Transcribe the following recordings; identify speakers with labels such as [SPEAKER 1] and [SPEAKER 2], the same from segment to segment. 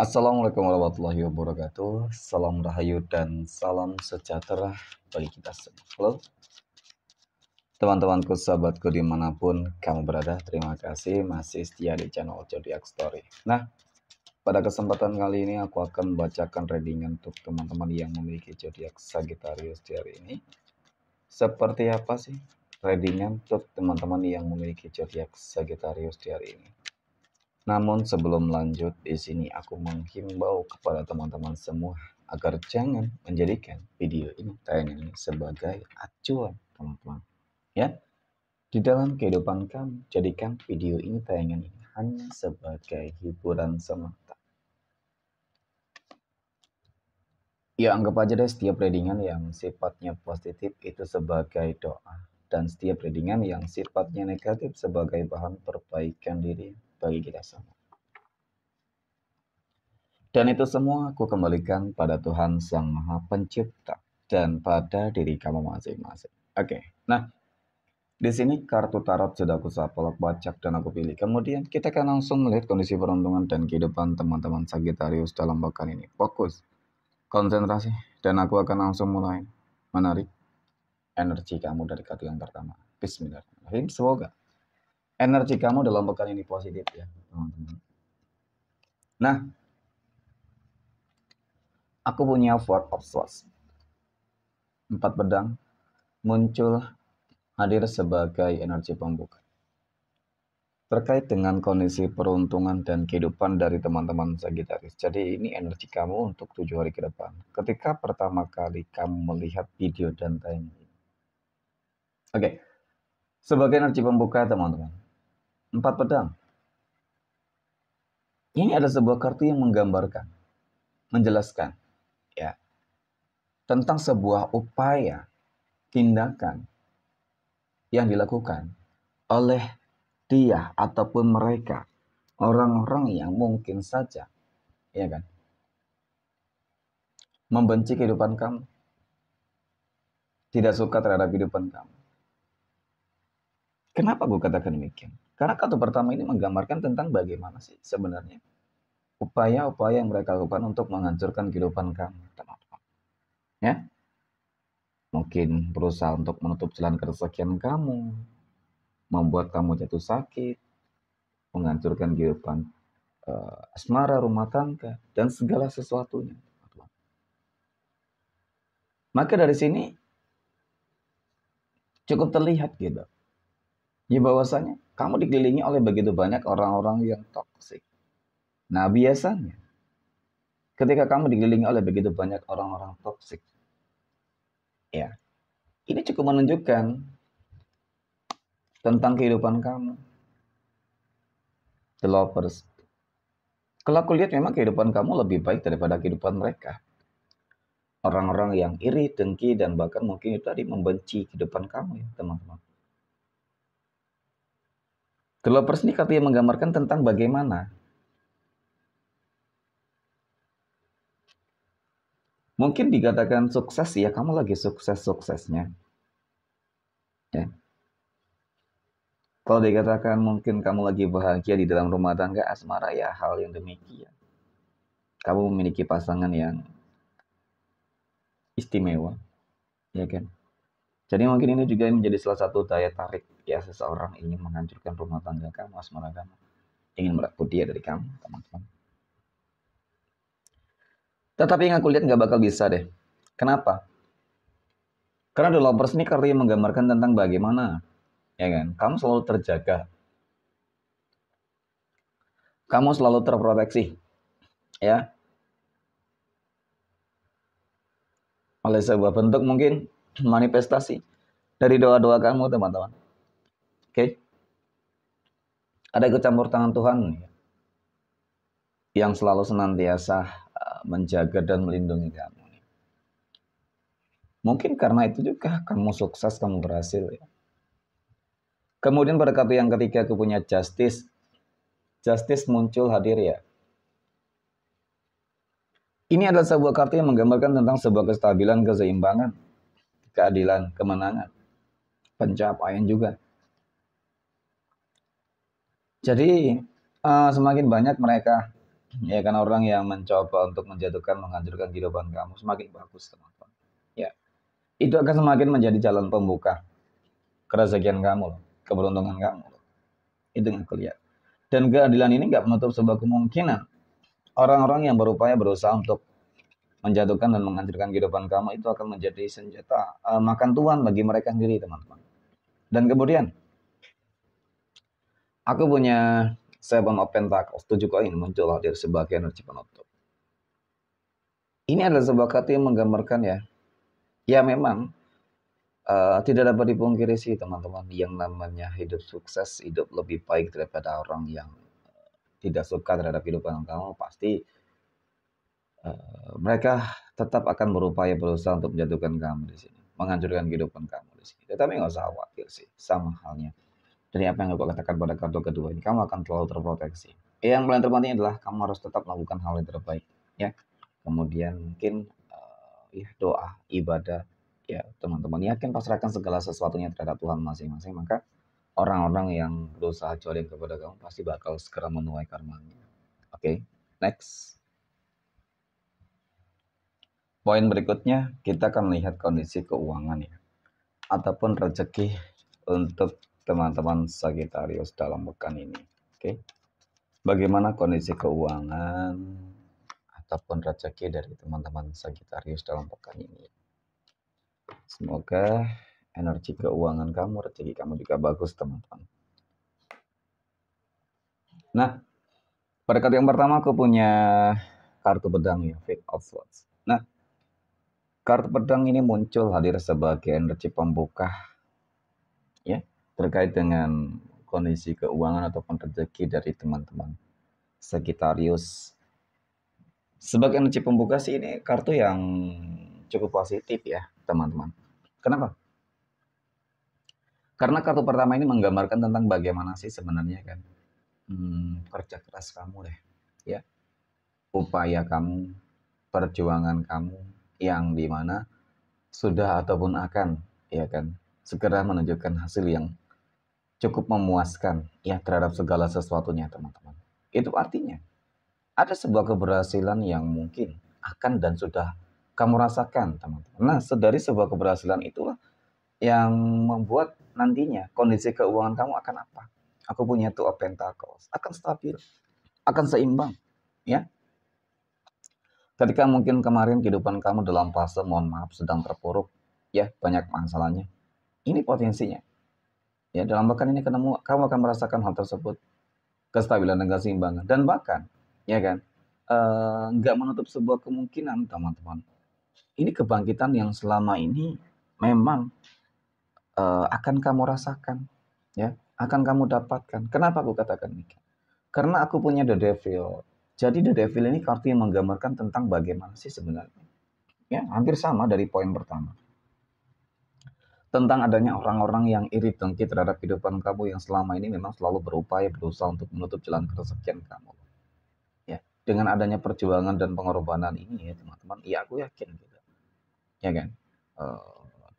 [SPEAKER 1] Assalamualaikum warahmatullahi wabarakatuh. Salam rahayu dan salam sejahtera bagi kita semua. Halo teman-temanku, sahabatku dimanapun kamu berada. Terima kasih masih setia di channel Zodiac Story. Nah, pada kesempatan kali ini aku akan membacakan readingan untuk teman-teman yang memiliki zodiak Sagittarius di hari ini. Seperti apa sih readingan untuk teman-teman yang memiliki zodiak Sagittarius di hari ini? Namun sebelum lanjut, di sini aku menghimbau kepada teman-teman semua agar jangan menjadikan video ini, tayangan ini sebagai acuan, teman-teman. Ya, di dalam kehidupan kamu, jadikan video ini, tayangan ini hanya sebagai hiburan semata. Ya, anggap aja deh setiap readingan yang sifatnya positif itu sebagai doa, dan setiap readingan yang sifatnya negatif sebagai bahan perbaikan diri bagi kita semua. Dan itu semua aku kembalikan pada Tuhan Sang Maha Pencipta dan pada diri kamu masing-masing. Oke, nah di sini kartu tarot sudah aku sapelok, bacak, dan aku pilih. Kemudian kita akan langsung melihat kondisi peruntungan dan kehidupan teman-teman Sagittarius dalam pekan ini. Fokus, konsentrasi, dan aku akan langsung mulai menarik energi kamu dari kartu yang pertama. Bismillahirrahmanirrahim. Semoga energi kamu dalam pekan ini positif ya, teman-teman. Nah, aku punya Four of Swords. 4 pedang muncul hadir sebagai energi pembuka. Terkait dengan kondisi peruntungan dan kehidupan dari teman-teman Sagittarius. Jadi ini energi kamu untuk 7 hari ke depan. Ketika pertama kali kamu melihat video dan tayangan ini. Oke, sebagai energi pembuka teman-teman. 4 pedang. Ini ada sebuah kartu yang menggambarkan, menjelaskan ya, tentang sebuah upaya, tindakan yang dilakukan oleh dia ataupun mereka, orang-orang yang mungkin saja, ya kan, membenci kehidupan kamu, tidak suka terhadap kehidupan kamu. Kenapa gue katakan demikian? Karena kartu pertama ini menggambarkan tentang bagaimana sih sebenarnya upaya-upaya yang mereka lakukan untuk menghancurkan kehidupan kamu, teman-teman. Ya, mungkin berusaha untuk menutup jalan keresakian kamu, membuat kamu jatuh sakit, menghancurkan kehidupan asmara, rumah tangga, dan segala sesuatunya. Maka dari sini cukup terlihat gitu, ya bahwasanya kamu dikelilingi oleh begitu banyak orang-orang yang toksik. Nah biasanya ketika kamu dikelilingi oleh begitu banyak orang-orang toksik, ya ini cukup menunjukkan tentang kehidupan kamu, the lovers. Kalau aku lihat memang kehidupan kamu lebih baik daripada kehidupan mereka. Orang-orang yang iri, dengki, dan bahkan mungkin itu tadi membenci kehidupan kamu ya teman-teman. The lovers ini katanya menggambarkan tentang bagaimana mungkin dikatakan sukses ya, kamu lagi sukses-suksesnya. Ya. Kalau dikatakan mungkin kamu lagi bahagia di dalam rumah tangga asmara ya hal yang demikian. Kamu memiliki pasangan yang istimewa, ya kan? Jadi mungkin ini juga menjadi salah satu daya tarik ya seseorang ingin menghancurkan rumah tangga kamu, asmara kamu, ingin merebut dia dari kamu, teman-teman. Tetapi yang aku lihat nggak bakal bisa deh. Kenapa? Karena The Lovers ini kartu yang menggambarkan tentang bagaimana, ya kan? Kamu selalu terjaga, kamu selalu terproteksi, ya, oleh sebuah bentuk mungkin manifestasi dari doa-doa kamu, teman-teman. Oke? Ada ikut campur tangan Tuhan yang selalu senantiasa menjaga dan melindungi kamu. Mungkin karena itu juga kamu sukses, kamu berhasil. Ya. Kemudian pada kartu yang ketiga aku punya Justice. Justice muncul hadir ya. Ini adalah sebuah kartu yang menggambarkan tentang sebuah kestabilan, keseimbangan, keadilan, kemenangan, pencapaian juga. Jadi semakin banyak mereka Ya kan, orang yang mencoba untuk menjatuhkan, menghancurkan kehidupan kamu semakin bagus, teman-teman. Ya, itu akan semakin menjadi jalan pembuka kerezekian kamu, keberuntungan kamu. Itu yang aku lihat. Dan keadilan ini nggak menutup sebuah kemungkinan orang-orang yang berupaya berusaha untuk menjatuhkan dan menghancurkan kehidupan kamu itu akan menjadi senjata makan tuan bagi mereka sendiri, teman-teman. Dan kemudian aku punya Seven of Pentacles, 7 koin muncul hadir sebagai energi penutup. Ini adalah sebuah kartu yang menggambarkan ya memang tidak dapat dipungkiri sih, teman-teman, yang namanya hidup sukses, hidup lebih baik daripada orang yang tidak suka terhadap kehidupan kamu, pasti mereka tetap akan berupaya berusaha untuk menjatuhkan kamu di sini, menghancurkan kehidupan kamu di sini. Tetapi nggak usah khawatir sih, sama halnya dari apa yang aku katakan pada kartu kedua ini, kamu akan selalu terproteksi. Yang paling terpenting adalah kamu harus tetap melakukan hal yang terbaik, ya. Kemudian mungkin ya doa, ibadah, ya teman-teman yakin pasrahkan segala sesuatunya terhadap Tuhan masing-masing, maka orang-orang yang berusaha jolim kepada kamu pasti bakal segera menuai karmanya. Oke, next. Poin berikutnya, kita akan melihat kondisi keuangan ya, ataupun rezeki untuk teman-teman Sagittarius dalam pekan ini. Oke, bagaimana kondisi keuangan ataupun rezeki dari teman-teman Sagittarius dalam pekan ini? Semoga energi keuangan kamu, rezeki kamu juga bagus, teman-teman. Nah, pada kartu yang pertama aku punya kartu pedang ya, Five of Swords. Nah, kartu pedang ini muncul hadir sebagai energi pembuka ya, terkait dengan kondisi keuangan ataupun rezeki dari teman-teman Sagittarius. Sebagai energi pembuka sih ini kartu yang cukup positif ya, teman-teman. Kenapa? Karena kartu pertama ini menggambarkan tentang bagaimana sih sebenarnya kan kerja keras kamu deh, ya, upaya kamu, perjuangan kamu yang dimana sudah ataupun akan, ya kan, segera menunjukkan hasil yang cukup memuaskan ya terhadap segala sesuatunya, teman-teman. Itu artinya ada sebuah keberhasilan yang mungkin akan dan sudah kamu rasakan, teman-teman. Nah, dari sebuah keberhasilan itulah yang membuat nantinya kondisi keuangan kamu akan apa? Aku punya Two of Pentacles, akan stabil, akan seimbang, ya. Ketika mungkin kemarin kehidupan kamu dalam fase, mohon maaf, sedang terpuruk, ya, banyak masalahnya. Ini potensinya. Ya, dalam pekan ini kamu akan merasakan hal tersebut, kestabilan dan keseimbangan. Dan bahkan, ya kan, nggak menutup sebuah kemungkinan, teman-teman. Ini kebangkitan yang selama ini memang akan kamu rasakan, ya, akan kamu dapatkan. Kenapa aku katakan ini? Karena aku punya The Devil. Jadi The Devil ini kartu yang menggambarkan tentang bagaimana sih sebenarnya. Ya, hampir sama dari poin pertama. Tentang adanya orang-orang yang iri dengki terhadap kehidupan kamu yang selama ini memang selalu berupaya berusaha untuk menutup jalan keresakian kamu. Ya, dengan adanya perjuangan dan pengorbanan ini ya teman-teman, ya aku yakin gitu. Ya kan?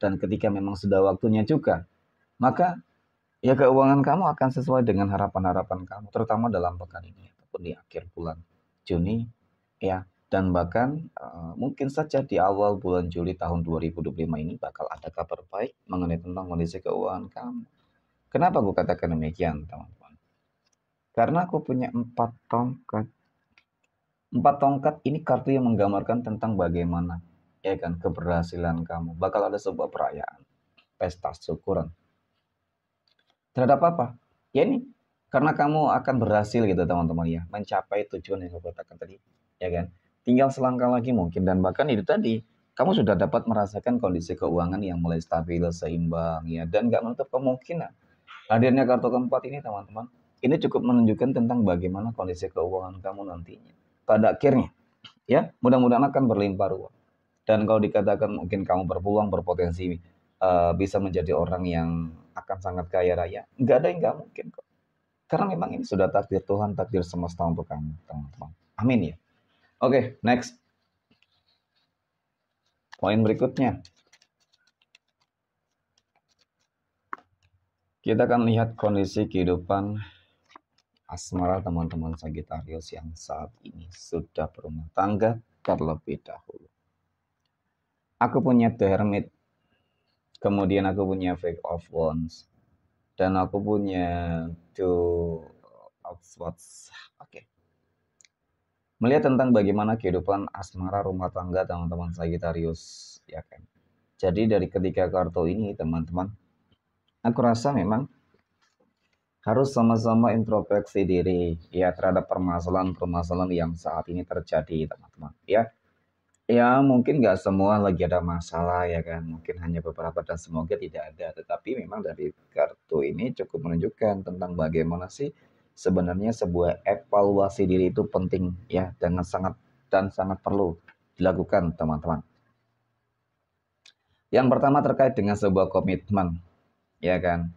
[SPEAKER 1] Dan ketika memang sudah waktunya juga, maka ya keuangan kamu akan sesuai dengan harapan-harapan kamu, terutama dalam pekan ini ataupun di akhir bulan Juni ya. Dan bahkan mungkin saja di awal bulan Juli tahun 2025 ini bakal ada kabar baik mengenai tentang kondisi keuangan kamu. Kenapa aku katakan demikian, teman-teman? Karena aku punya 4 tongkat. 4 tongkat ini kartu yang menggambarkan tentang bagaimana ya kan keberhasilan kamu. Bakal ada sebuah perayaan, pesta syukuran. Terhadap apa? Ya ini karena kamu akan berhasil gitu, teman-teman ya, mencapai tujuan yang aku katakan tadi, ya kan? Tinggal selangkah lagi mungkin, dan bahkan itu tadi kamu sudah dapat merasakan kondisi keuangan yang mulai stabil, seimbang ya, dan nggak menutup kemungkinan hadirnya kartu keempat ini, teman-teman. Ini cukup menunjukkan tentang bagaimana kondisi keuangan kamu nantinya. Pada akhirnya, ya, mudah-mudahan akan berlimpah ruah. Dan kalau dikatakan mungkin kamu berpeluang, berpotensi bisa menjadi orang yang akan sangat kaya raya, nggak ada yang nggak mungkin kok. Karena memang ini sudah takdir Tuhan, takdir semesta untuk kamu, teman-teman. Amin ya. Oke, next. Poin berikutnya. Kita akan lihat kondisi kehidupan asmara teman-teman Sagittarius yang saat ini sudah berumah tangga terlebih dahulu. Aku punya The Hermit, kemudian aku punya Five of Wands, dan aku punya Two of Swords. Oke. Melihat tentang bagaimana kehidupan asmara rumah tangga teman-teman Sagittarius, ya kan. Jadi dari ketiga kartu ini teman-teman, aku rasa memang harus sama-sama introspeksi diri ya terhadap permasalahan-permasalahan yang saat ini terjadi teman-teman. Ya mungkin nggak semua lagi ada masalah ya kan, mungkin hanya beberapa dan semoga tidak ada. Tetapi memang dari kartu ini cukup menunjukkan tentang bagaimana sih sebenarnya sebuah evaluasi diri itu penting ya, dengan sangat perlu dilakukan teman-teman. Yang pertama terkait dengan sebuah komitmen, ya kan.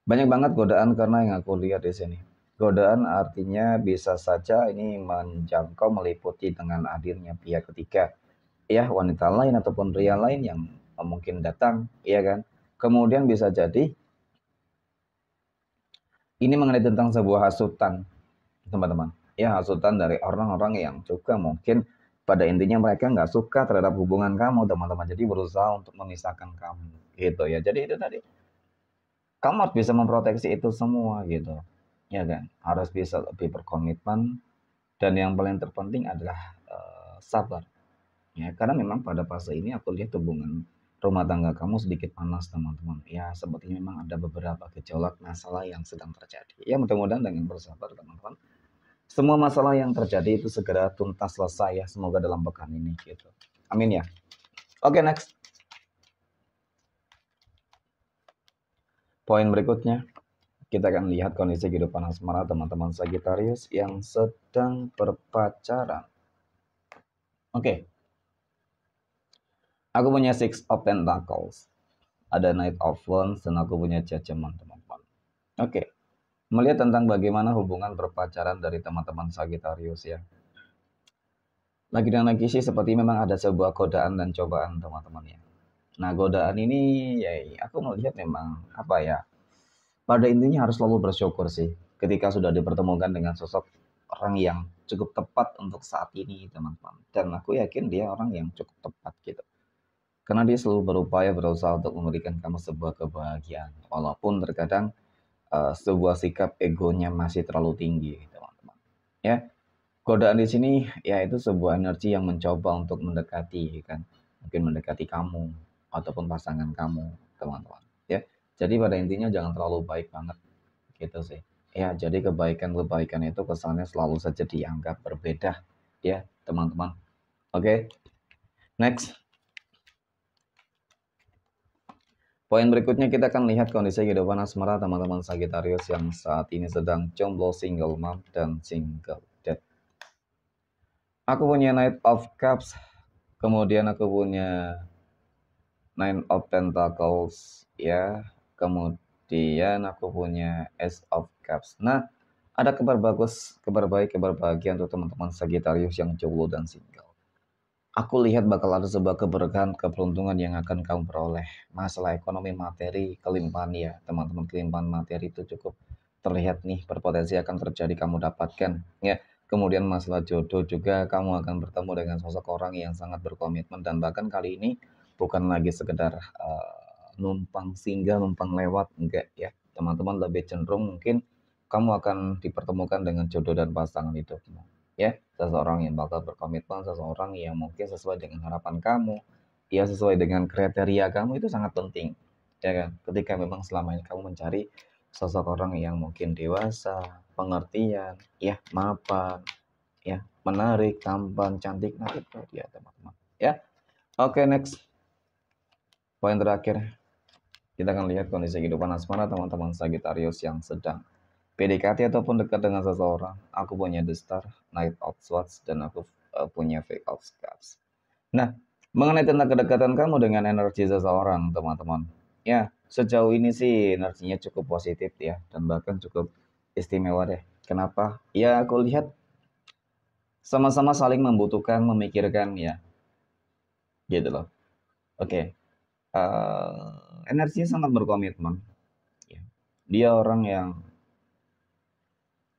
[SPEAKER 1] Banyak banget godaan karena yang aku lihat di sini. Godaan artinya bisa saja ini menjangkau meliputi dengan hadirnya pihak ketiga. Ya, wanita lain ataupun pria lain yang mungkin datang, ya kan. Kemudian bisa jadi ini mengenai tentang sebuah hasutan, teman-teman. Ya, hasutan dari orang-orang yang juga mungkin pada intinya mereka nggak suka terhadap hubungan kamu, teman-teman. Jadi berusaha untuk memisahkan kamu, gitu ya. Jadi itu tadi kamu harus bisa memproteksi itu semua gitu, ya kan, harus bisa lebih berkomitmen, dan yang paling terpenting adalah sabar ya, karena memang pada fase ini aku lihat hubungan rumah tangga kamu sedikit panas teman-teman ya, sepertinya memang ada beberapa gejolak masalah yang sedang terjadi ya. Mudah-mudahan dengan bersabar teman-teman, semua masalah yang terjadi itu segera tuntas selesai ya, semoga dalam pekan ini gitu, amin ya. Oke, next poin berikutnya. Kita akan lihat kondisi kehidupan asmara teman-teman Sagittarius yang sedang berpacaran. Oke. Aku punya Six of Pentacles. Ada Knight of Wands dan aku punya Judgment teman-teman. Oke. Melihat tentang bagaimana hubungan berpacaran dari teman-teman Sagittarius ya. Lagi dan lagi sih seperti memang ada sebuah godaan dan cobaan teman-teman ya. Nah, godaan ini ya aku melihat memang apa ya, pada intinya harus selalu bersyukur sih ketika sudah dipertemukan dengan sosok orang yang cukup tepat untuk saat ini teman-teman. Dan aku yakin dia orang yang cukup tepat gitu. Karena dia selalu berupaya berusaha untuk memberikan kamu sebuah kebahagiaan. Walaupun terkadang sebuah sikap egonya masih terlalu tinggi teman-teman. Ya, godaan di sini ya itu sebuah energi yang mencoba untuk mendekati kan. Mungkin mendekati kamu ataupun pasangan kamu teman-teman. Ya, jadi pada intinya jangan terlalu baik banget gitu sih. Ya, jadi kebaikan-kebaikan itu kesannya selalu saja dianggap berbeda ya, teman-teman. Oke, next. Poin berikutnya kita akan lihat kondisi kehidupan asmara teman-teman Sagittarius yang saat ini sedang jomblo, single mom, dan single dad. Aku punya Knight of Cups, kemudian aku punya Nine of Pentacles, ya. Kemudian aku punya Ace of Cups. Nah, ada kabar bagus, kabar baik, kabar bahagia untuk teman-teman Sagittarius yang jomblo dan single. Aku lihat bakal ada sebuah keberkahan, keberuntungan yang akan kamu peroleh. Masalah ekonomi, materi, kelimpahan ya, teman-teman, kelimpahan materi itu cukup terlihat nih, berpotensi akan terjadi kamu dapatkan ya. Kemudian masalah jodoh juga, kamu akan bertemu dengan sosok orang yang sangat berkomitmen, dan bahkan kali ini bukan lagi sekedar numpang singgah, numpang lewat, enggak ya. Teman-teman lebih cenderung mungkin kamu akan dipertemukan dengan jodoh dan pasangan hidupmu. Ya, seseorang yang bakal berkomitmen, seseorang yang mungkin sesuai dengan harapan kamu, ya sesuai dengan kriteria kamu, itu sangat penting. Ya kan? Ketika memang selama ini kamu mencari sosok orang yang mungkin dewasa, pengertian, ya mapan, ya menarik, tampan, cantik, nah itu dia teman-teman. Ya, oke, next. Poin terakhir, kita akan lihat kondisi kehidupan asmara teman-teman Sagittarius yang sedang PDKT ataupun dekat dengan seseorang. Aku punya The Star, Knight of Swords, dan aku punya Five of Cups. Nah, mengenai tentang kedekatan kamu dengan energi seseorang, teman-teman. Ya, sejauh ini sih energinya cukup positif ya, dan bahkan cukup istimewa deh. Kenapa? Ya, aku lihat sama-sama saling membutuhkan, memikirkan ya, gitu loh. Oke, energinya sangat berkomitmen. Ya. Dia orang yang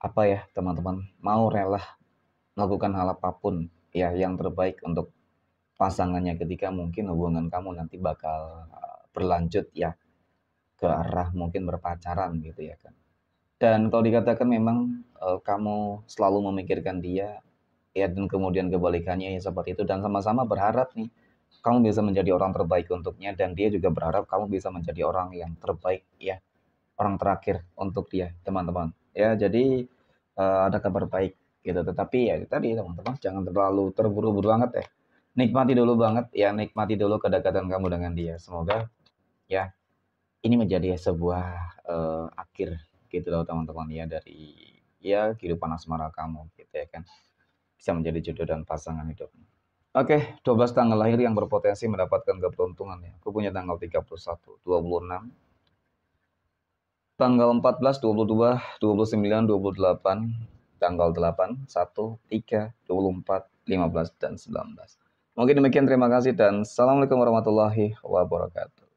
[SPEAKER 1] apa ya teman-teman, mau rela melakukan hal apapun ya yang terbaik untuk pasangannya ketika mungkin hubungan kamu nanti bakal berlanjut ya ke arah mungkin berpacaran gitu ya kan. Dan kalau dikatakan memang kamu selalu memikirkan dia ya dan kemudian kebalikannya ya seperti itu dan sama-sama berharap nih kamu bisa menjadi orang terbaik untuknya dan dia juga berharap kamu bisa menjadi orang yang terbaik ya, orang terakhir untuk dia, teman-teman. Ya, jadi ada kabar baik gitu. Tetapi ya tadi teman-teman jangan terlalu terburu-buru banget ya. Nikmati dulu banget ya, nikmati dulu kedekatan kamu dengan dia. Semoga ya ini menjadi sebuah akhir gitu loh teman-teman ya dari ya kehidupan asmara kamu gitu ya kan. Bisa menjadi jodoh dan pasangan hidup. Oke, 12 tanggal lahir yang berpotensi mendapatkan keberuntungan ya. Aku punya tanggal 31, 26, tanggal 14, 22, 29, 28, tanggal 8, 1, 3, 24, 15, dan 19. Mungkin demikian, terima kasih dan assalamualaikum warahmatullahi wabarakatuh.